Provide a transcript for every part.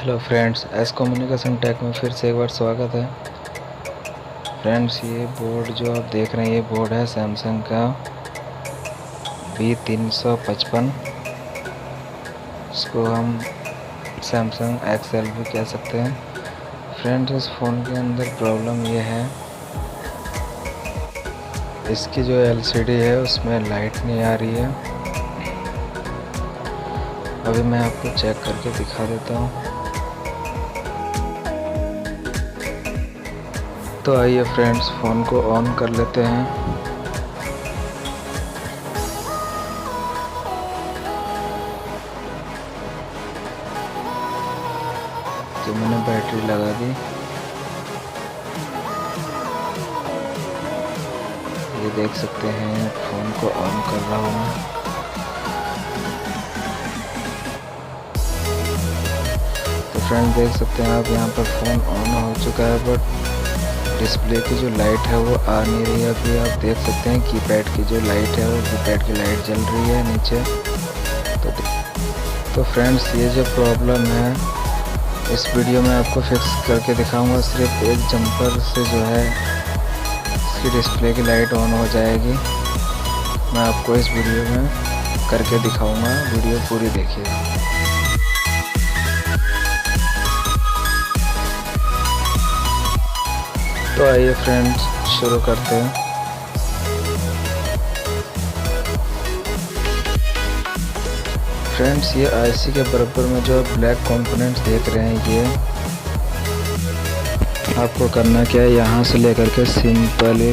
Hello friends, S communication tech में फिर से एक बार स्वागत है। फ्रेंड्स, ये बोर्ड जो आप देख रहे हैं ये बोर्ड है सैमसंग का B355। इसको हम सैमसंग एक्सएल भी कह सकते हैं। फ्रेंड्स, इस फ़ोन के अंदर प्रॉब्लम ये है, इसकी जो LCD है उसमें लाइट नहीं आ रही है। अभी मैं आपको चेक करके दिखा देता हूँ। तो आइए फ्रेंड्स, फ़ोन को ऑन कर लेते हैं। तो मैंने बैटरी लगा दी। ये देख सकते हैं, फ़ोन को ऑन कर रहा हूँ मैं। तो फ्रेंड्स, देख सकते हैं आप, यहाँ पर फ़ोन ऑन हो चुका है, बट डिस्प्ले की जो लाइट है वो आ नहीं रही है। अभी आप देख सकते हैं कीपैड की जो लाइट है वो कीपैड की लाइट जल रही है नीचे। तो फ्रेंड्स, ये जो प्रॉब्लम है इस वीडियो में आपको फिक्स करके दिखाऊंगा। सिर्फ एक जंपर से जो है इसकी डिस्प्ले की लाइट ऑन हो जाएगी। मैं आपको इस वीडियो में करके दिखाऊंगा, वीडियो पूरी देखिए। तो आइए फ्रेंड्स, शुरू करते हैं। फ्रेंड्स, ये आईसी के बराबर में जो ब्लैक कंपोनेंट्स देख रहे हैं, ये आपको करना क्या है, यहाँ से लेकर के सिंपली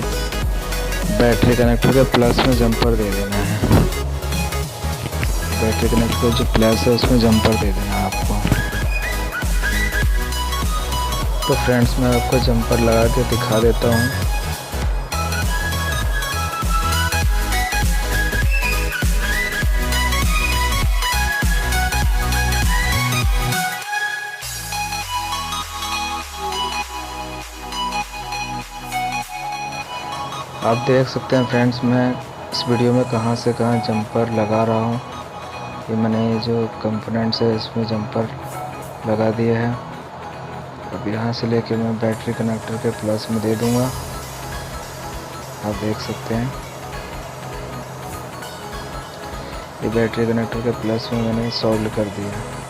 बैटरी कनेक्टर के प्लस में जंपर दे देना है। बैटरी कनेक्टर का जो प्लस है उसमें जंपर दे देना है आपको। तो फ्रेंड्स, मैं आपको जंपर लगा के दिखा देता हूँ। आप देख सकते हैं फ्रेंड्स, मैं इस वीडियो में कहाँ से कहाँ जंपर लगा रहा हूँ। ये मैंने ये जो कंपोनेंट्स है इसमें जंपर लगा दिए हैं। अब यहाँ से लेके मैं बैटरी कनेक्टर के प्लस में दे दूँगा। आप देख सकते हैं ये बैटरी कनेक्टर के प्लस में मैंने सॉल्व कर दिया।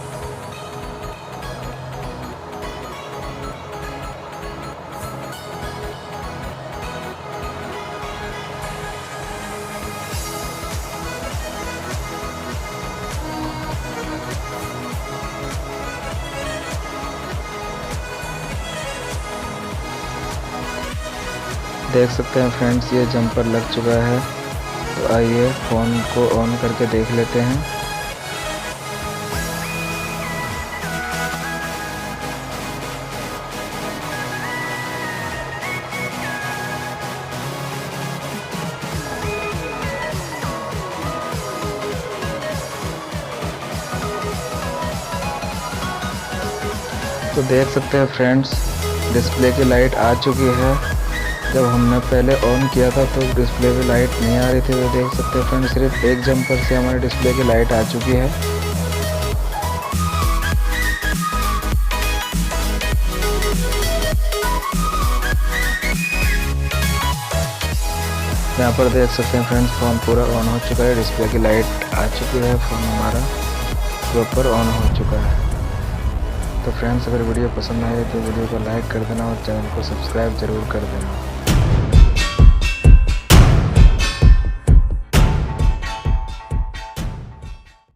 देख सकते हैं फ्रेंड्स, ये जंपर लग चुका है। तो आइए फ़ोन को ऑन करके देख लेते हैं। तो देख सकते हैं फ्रेंड्स, डिस्प्ले की लाइट आ चुकी है। जब हमने पहले ऑन किया था तो डिस्प्ले पे लाइट नहीं आ रही थी। वो देख सकते हैं फ्रेंड्स, सिर्फ एक जंपर से हमारे डिस्प्ले की लाइट आ चुकी है। यहाँ पर देख सकते हैं फ्रेंड्स, फ़ोन पूरा ऑन हो चुका है, डिस्प्ले की लाइट आ चुकी है, फ़ोन हमारा प्रॉपर ऑन हो चुका है। तो फ्रेंड्स, अगर वीडियो पसंद आए तो वीडियो को लाइक कर देना और चैनल को सब्सक्राइब ज़रूर कर देना।